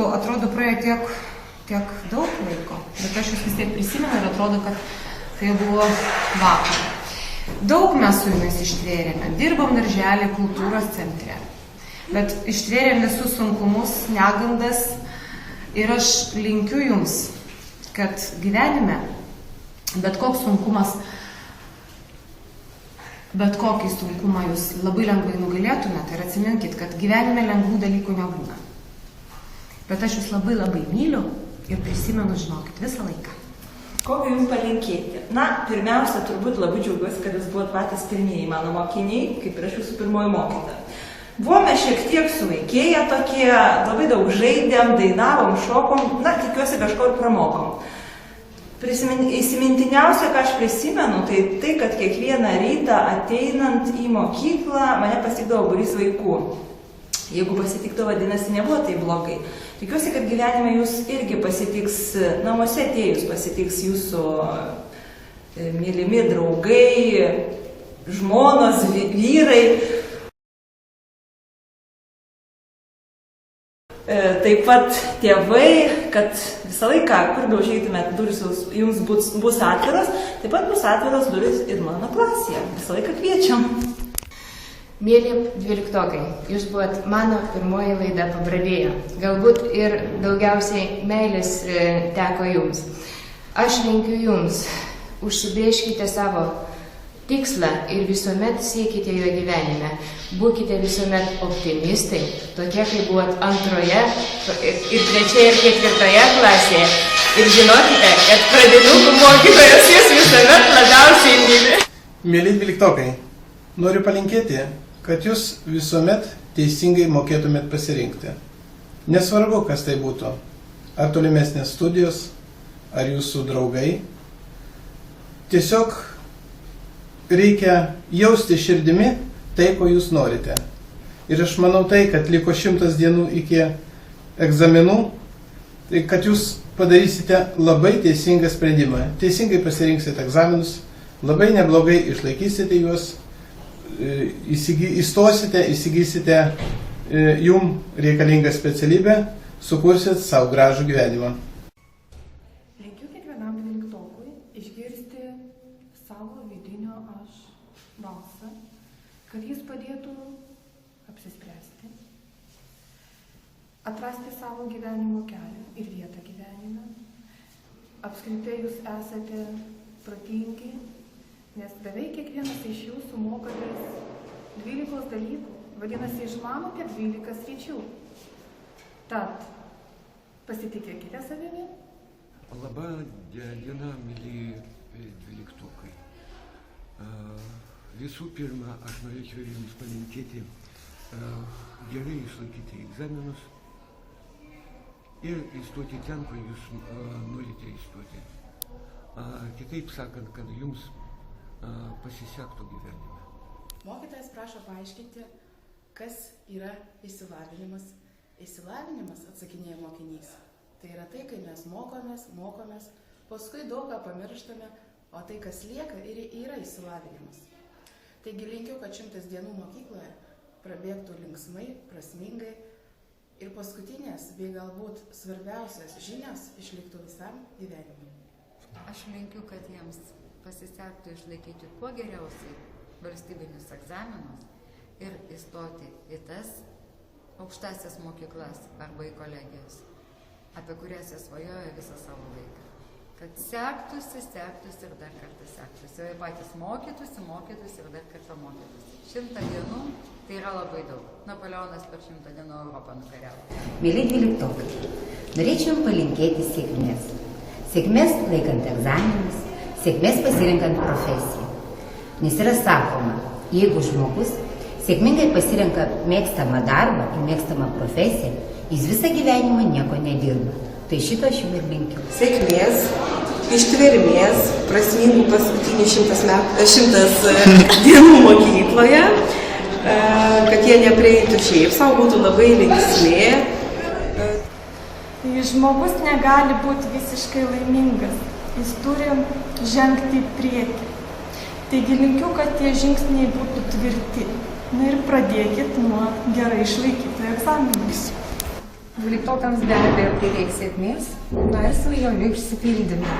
metų, atrodo, praėjo tiek daug laiko, bet aš jūs vis tiek prisimenu ir atrodo, kad tai buvo vakar. Daug mes su jumis ištvėrėme, dirbom darželį kultūros centre, bet ištvėrėm visus sunkumus, negandas ir aš linkiu jums, kad gyvenime bet koks sunkumas, bet kokį sunkumą jūs labai lengvai nugalėtumėte ir atsiminkit, kad gyvenime lengvų dalykų nebūna. Bet aš jūs labai labai myliu ir prisimenu, žinokit, visą laiką. Kokio jums palinkėti? Na, pirmiausia, turbūt labai džiaugiuosi, kad jūs buvot patys pirmieji mano mokiniai, kaip ir aš jūsų pirmoji mokytoja. Buvome šiek tiek suvaikėję tokie, labai daug žaidėm, dainavom, šokom, na, tikiuosi kažko ir pramokom. Įsimintiniausia, ką aš prisimenu, tai, kad kiekvieną rytą ateinant į mokyklą mane pasitikdavo būrys vaikų. Jeigu pasitiktų, vadinasi, nebuvo tai blogai. Tikiuosi, kad gyvenime jūs irgi pasitiks, namuose atėjus pasitiks jūsų mylimi draugai, žmonos, vyrai. Taip pat tėvai, kad visą laiką, kur be užeitumėt, durys jums bus atviros, taip pat bus atviros durys ir mano klasėje. Visą laiką kviečiam. Mėly dvyliktokai, jūs buvot mano pirmoji laida Pabradėje. Galbūt ir daugiausiai meilės teko jums. Aš linkiu jums, užsibrėžkite savo tikslą ir visuomet siekite jo gyvenime. Būkite visuomet optimistai, tokie kaip buvot antroje, ir trečioje, ir ketvirtoje klasėje. Ir žinokite, kad pradinukų mokytojas jūs visuomet labiausiai myli. Mėly dvyliktokai, noriu palinkėti, kad jūs visuomet teisingai mokėtumėt pasirinkti. Nesvarbu, kas tai būtų. Ar tolimesnės studijos, ar jūsų draugai. Tiesiog reikia jausti širdimi tai, ko jūs norite. Ir aš manau tai, kad liko 100 dienų iki egzaminų, tai kad jūs padarysite labai teisingą sprendimą. Teisingai pasirinksite egzaminus, labai neblogai išlaikysite juos, įstosite, įsigysite jum reikalingą specialybę, sukursit savo gražų gyvenimą. Linkiu kiekvienam dvyliktokui išgirsti savo vidinio aš balsą, kad jis padėtų apsispręsti, atrasti savo gyvenimo kelią ir vietą gyvenime. Apskritai jūs esate protingi, nes beveik kiekvienas iš jūsų mokotės 12 dalykų, vadinasi, išmanote 12 sričių. Tad pasitikėkite savimi. Labą dieną, mėly dvyliktokai. Visų pirma, aš norėčiau jums palinkėti gerai išlaikyti egzaminus ir įstoti ten, kur jūs norite įstoti. Kitaip sakant, kad jums pasisektų gyvenime. Mokytojas prašo paaiškinti, kas yra išsilavinimas. Išsilavinimas, atsakinėja mokinys, tai yra tai, kai mes mokomės, paskui daug ką pamirštame, o tai, kas lieka, ir yra išsilavinimas. Taigi linkiu, kad 100 dienų mokykloje prabėgtų linksmai, prasmingai ir paskutinės, bei galbūt svarbiausias žinios išliktų visam gyvenimui. Aš linkiu, kad jiems pasisektų išlaikyti kuo geriausiai valstybinius egzaminus ir įstoti į tas aukštasias mokyklas arba į kolegijas, apie kurias jie svajoja visą savo laiką. Kad sektųsi ir dar kartą sektųsi, o jie patys mokytųsi ir dar kartą mokytųsi. 100 dienų tai yra labai daug. Napoleonas per 100 dienų Europą nukariavo. Mėly dvyliktokai, norėčiau jums palinkėti sėkmės. Sėkmės laikant egzaminus, sėkmės pasirinkant profesiją. Nes yra sakoma, jeigu žmogus sėkmingai pasirenka mėgstamą darbą ir mėgstamą profesiją, jis visą gyvenimą nieko nedirba. Tai šito aš jums ir linkiu. Sėkmės, ištvermės, prasmingų paskutinių 100 dienų mokykloje, kad jie neprieitų šiaip, savo būtų labai linksmė. Žmogus negali būti visiškai laimingas, jis turi žengti į priekį. Taigi linkiu, kad tie žingsniai būtų tvirti. Na ir pradėkit nuo gerai išlaikytų egzaminus. Dvyliktokams be abejo prireiks sėkmės, na ir svajonių išsipildymo.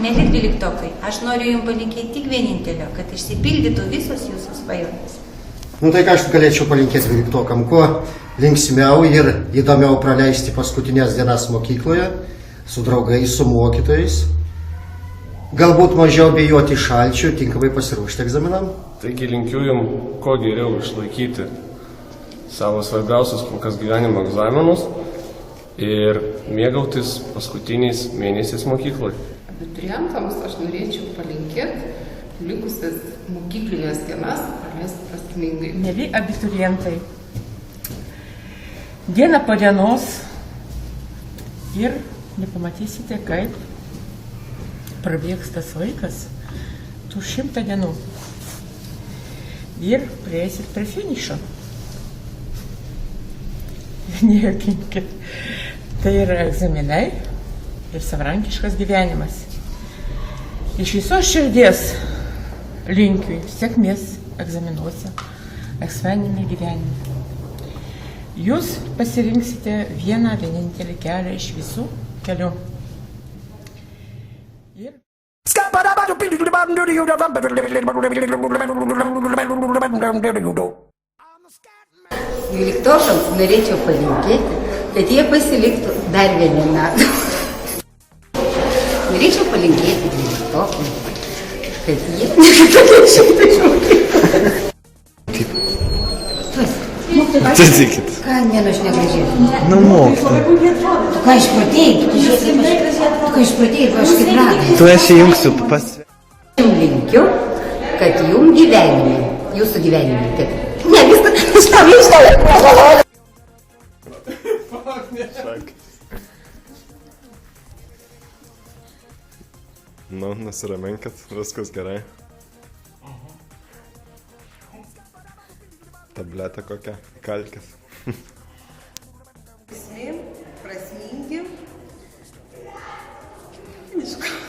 Mėly dvyliktokai, aš noriu jums palinkėti tik vienintelio, kad išsipildytų visos jūsų svajonės. Nu tai ką aš galėčiau palinkėti dvyliktokam, kuo linksmiau ir įdomiau praleisti paskutinės dienas mokykloje, su draugais, su mokytojais. Galbūt mažiau bijoti šalčių, tinkamai pasiruošti egzaminam. Taigi linkiu jums kuo geriau išlaikyti savo svarbiausius kol kas gyvenimo egzaminus ir mėgautis paskutiniais mėnesiais mokykloje. Abiturientams aš norėčiau palinkėti likusias mokyklinės dienas praleisti prasmingai. Mėly abiturientai, diena po dienos ir nepamatysite, kaip prabėgs tas laikas, tų 100 dienų. Ir prieisit prie finišo. Nejuokinkit. Tai yra egzaminai ir savarankiškas gyvenimas. Iš visos širdies linkiu sėkmės egzaminuose, asmeninėme gyvenime. Jūs pasirinksite vieną vienintelį kelią iš visų kelių. Dvyliktokams norėčiau palinkėti, kad jie pasiliktų dar vieną metą. Norėčiau palinkėti dvyliktokams, kad jie nepakeičiau išmokyti. Atsisakykit. Ką mėno aš negražiai? Nu, mokytoja. Tu ką išprotėjai, aš kaip ragai. Tu aš įjungsiu pas... Jums linkiu, kad jums gyvenime, jūsų gyvenime, taip. Ne, viskas, aš Nu, nusiraminkit, viskas gerai. Tabletė kokia, kalkis. Visi prasmingi. Viskas?